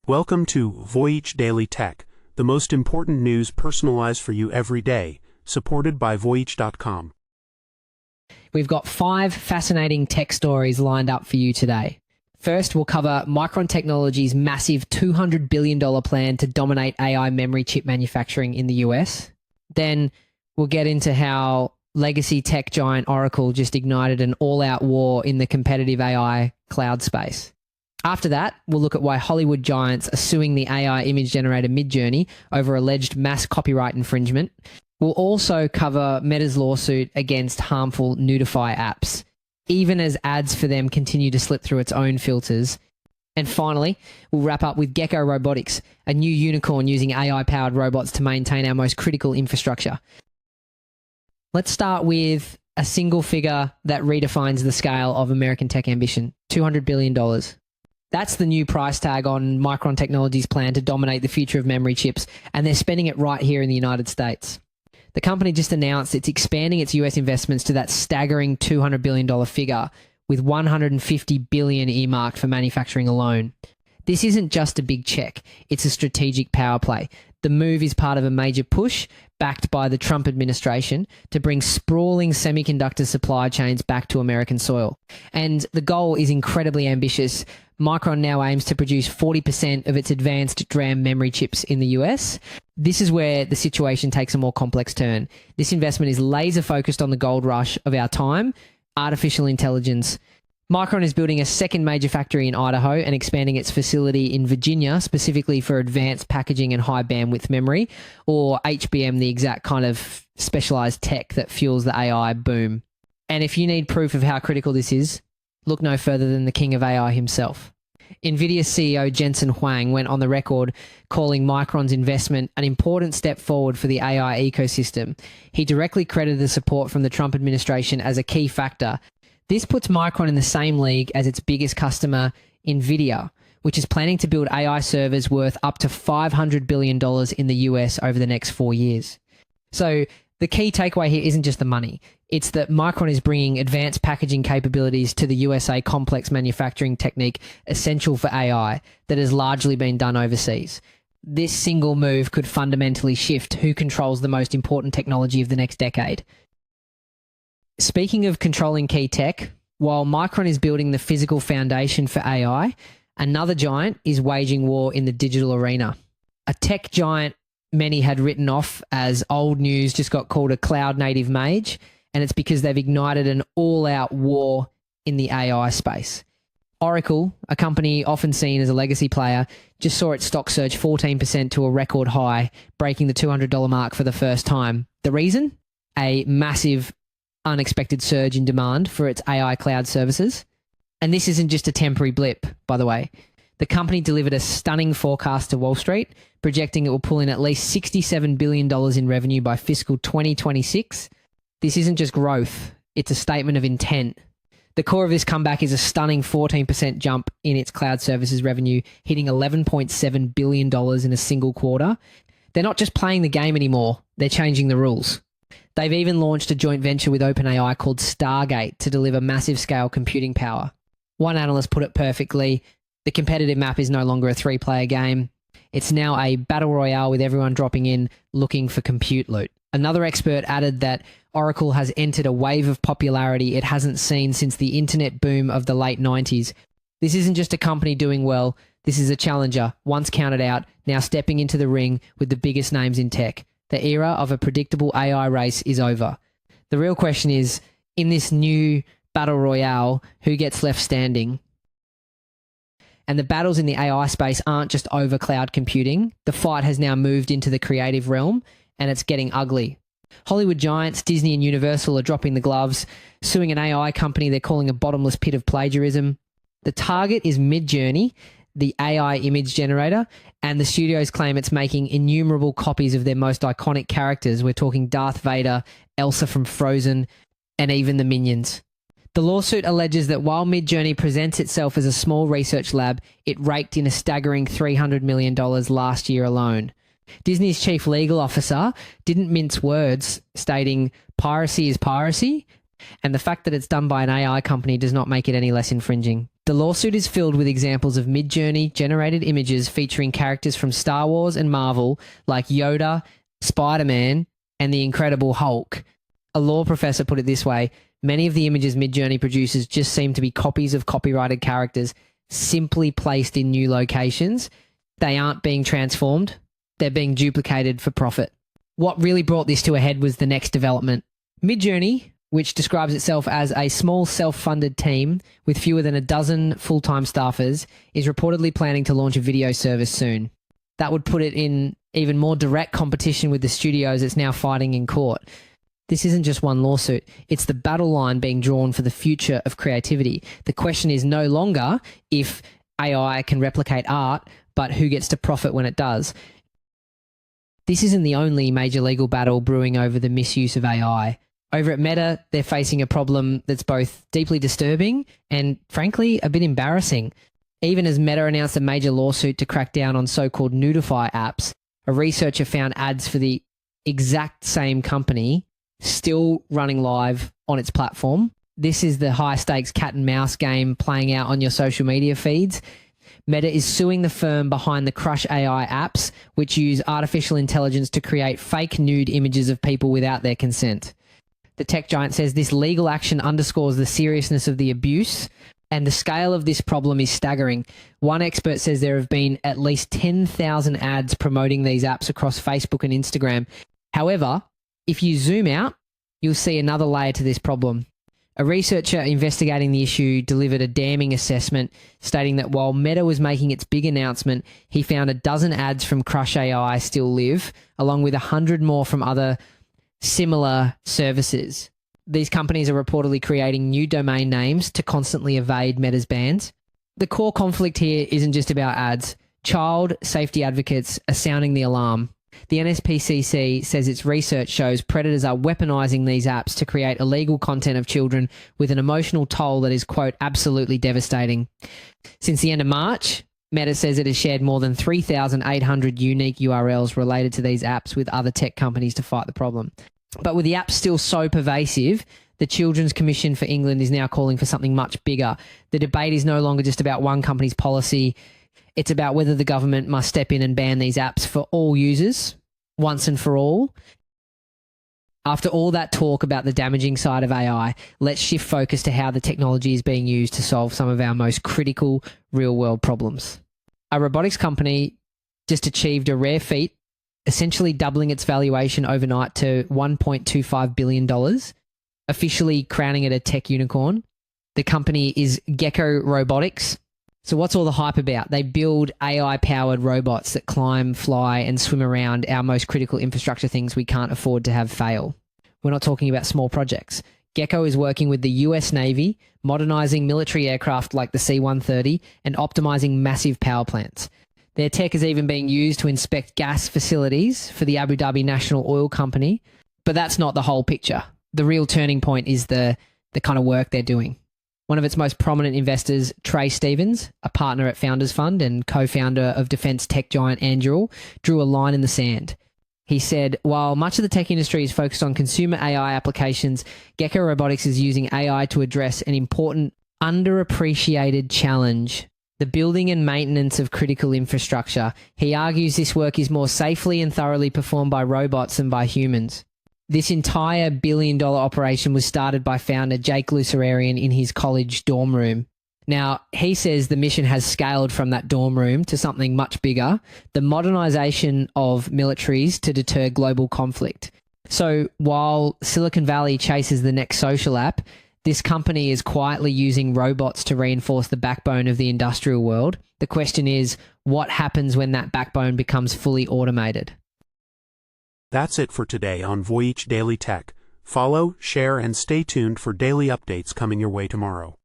Welcome to Voyage Daily Tech, the most important news personalized for you every day, supported by Voyage.com. We've got 5 fascinating tech stories lined up for you today. First, we'll cover Micron Technology's massive $200 billion plan to dominate AI memory chip manufacturing in the US. Then we'll get into how legacy tech giant Oracle just ignited an all-out war in the competitive AI cloud space. After that, we'll look at why Hollywood giants are suing the AI image generator Midjourney over alleged mass copyright infringement. We'll also cover Meta's lawsuit against harmful Nudify apps, even as ads for them continue to slip through its own filters. And finally, we'll wrap up with Gecko Robotics, a new unicorn using AI-powered robots to maintain our most critical infrastructure. Let's start with a single figure that redefines the scale of American tech ambition, $200 billion. That's the new price tag on Micron Technology's plan to dominate the future of memory chips, and they're spending it right here in the United States. The company just announced it's expanding its US investments to that staggering $200 billion figure, with $150 billion earmarked for manufacturing alone. This isn't just a big check, it's a strategic power play. The move is part of a major push, backed by the Trump administration, to bring sprawling semiconductor supply chains back to American soil. And the goal is incredibly ambitious. Micron now aims to produce 40% of its advanced DRAM memory chips in the US. This is where the situation takes a more complex turn. This investment is laser focused on the gold rush of our time, artificial intelligence. Micron is building a second major factory in Idaho and expanding its facility in Virginia, specifically for advanced packaging and high bandwidth memory, or HBM, the exact kind of specialized tech that fuels the AI boom. And if you need proof of how critical this is, look no further than the king of AI himself. NVIDIA CEO Jensen Huang went on the record calling Micron's investment an important step forward for the AI ecosystem. He directly credited the support from the Trump administration as a key factor. This puts Micron in the same league as its biggest customer, NVIDIA, which is planning to build AI servers worth up to $500 billion in the US over the next 4 years. So the key takeaway here isn't just the money. It's that Micron is bringing advanced packaging capabilities to the USA complex manufacturing technique essential for AI that has largely been done overseas. This single move could fundamentally shift who controls the most important technology of the next decade. Speaking of controlling key tech, while Micron is building the physical foundation for AI, another giant is waging war in the digital arena. A tech giant many had written off as old news just got called a cloud-native mage, and it's because they've ignited an all-out war in the AI space. Oracle, a company often seen as a legacy player, just saw its stock surge 14% to a record high, breaking the $200 mark for the first time. The reason? A massive, unexpected surge in demand for its AI cloud services. And this isn't just a temporary blip, by the way. The company delivered a stunning forecast to Wall Street, projecting it will pull in at least $67 billion in revenue by fiscal 2026. This isn't just growth, it's a statement of intent. The core of this comeback is a stunning 14% jump in its cloud services revenue, hitting $11.7 billion in a single quarter. They're not just playing the game anymore, they're changing the rules. They've even launched a joint venture with OpenAI called Stargate to deliver massive scale computing power. One analyst put it perfectly: the competitive map is no longer a 3-player game. It's now a battle royale with everyone dropping in looking for compute loot. Another expert added that Oracle has entered a wave of popularity it hasn't seen since the internet boom of the late 90s. This isn't just a company doing well, this is a challenger, once counted out, now stepping into the ring with the biggest names in tech. The era of a predictable AI race is over. The real question is, in this new battle royale, who gets left standing? And the battles in the AI space aren't just over cloud computing. The fight has now moved into the creative realm, and it's getting ugly. Hollywood giants Disney and Universal are dropping the gloves, suing an AI company they're calling a bottomless pit of plagiarism. The target is Midjourney, the AI image generator, and the studios claim it's making innumerable copies of their most iconic characters. We're talking Darth Vader, Elsa from Frozen, and even the Minions. The lawsuit alleges that while Midjourney presents itself as a small research lab, it raked in a staggering $300 million last year alone. Disney's chief legal officer didn't mince words, stating piracy is piracy, and the fact that it's done by an AI company does not make it any less infringing. The lawsuit is filled with examples of Midjourney generated images featuring characters from Star Wars and Marvel like Yoda, Spider-Man, and the Incredible Hulk. A law professor put it this way: many of the images Midjourney produces just seem to be copies of copyrighted characters simply placed in new locations. They aren't being transformed, they're being duplicated for profit. What really brought this to a head was the next development. Midjourney, which describes itself as a small self-funded team with fewer than a dozen full-time staffers, is reportedly planning to launch a video service soon. That would put it in even more direct competition with the studios it's now fighting in court. This isn't just one lawsuit, it's the battle line being drawn for the future of creativity. The question is no longer if AI can replicate art, but who gets to profit when it does. This isn't the only major legal battle brewing over the misuse of AI. Over at Meta, they're facing a problem that's both deeply disturbing and, frankly, a bit embarrassing. Even as Meta announced a major lawsuit to crack down on so-called Nudify apps, a researcher found ads for the exact same company still running live on its platform. This is the high-stakes cat and mouse game playing out on your social media feeds. Meta is suing the firm behind the Crush AI apps, which use artificial intelligence to create fake nude images of people without their consent. The tech giant says this legal action underscores the seriousness of the abuse, and the scale of this problem is staggering. One expert says there have been at least 10,000 ads promoting these apps across Facebook and Instagram. However, if you zoom out, you'll see another layer to this problem. A researcher investigating the issue delivered a damning assessment, stating that while Meta was making its big announcement, he found a dozen ads from Crush AI still live, along with 100 more from other similar services. These companies are reportedly creating new domain names to constantly evade Meta's bans. The core conflict here isn't just about ads. Child safety advocates are sounding the alarm. The NSPCC says its research shows predators are weaponizing these apps to create illegal content of children with an emotional toll that is, quote, absolutely devastating. Since the end of March, Meta says it has shared more than 3,800 unique URLs related to these apps with other tech companies to fight the problem. But with the apps still so pervasive, the Children's Commission for England is now calling for something much bigger. The debate is no longer just about one company's policy. It's about whether the government must step in and ban these apps for all users, once and for all. After all that talk about the damaging side of AI, let's shift focus to how the technology is being used to solve some of our most critical real-world problems. A robotics company just achieved a rare feat, essentially doubling its valuation overnight to $1.25 billion, officially crowning it a tech unicorn. The company is Gecko Robotics. So what's all the hype about? They build AI-powered robots that climb, fly, and swim around our most critical infrastructure things we can't afford to have fail. We're not talking about small projects. Gecko is working with the US Navy, modernizing military aircraft like the C-130 and optimizing massive power plants. Their tech is even being used to inspect gas facilities for the Abu Dhabi National Oil Company. But that's not the whole picture. The real turning point is the kind of work they're doing. One of its most prominent investors, Trey Stevens, a partner at Founders Fund and co-founder of defense tech giant Anduril, drew a line in the sand. He said, while much of the tech industry is focused on consumer AI applications, Gecko Robotics is using AI to address an important, underappreciated challenge: the building and maintenance of critical infrastructure. He argues this work is more safely and thoroughly performed by robots than by humans. This entire billion-dollar operation was started by founder Jake Lucerarian in his college dorm room. Now, he says the mission has scaled from that dorm room to something much bigger: the modernization of militaries to deter global conflict. So while Silicon Valley chases the next social app, this company is quietly using robots to reinforce the backbone of the industrial world. The question is, what happens when that backbone becomes fully automated? That's it for today on Voyage Daily Tech. Follow, share, and stay tuned for daily updates coming your way tomorrow.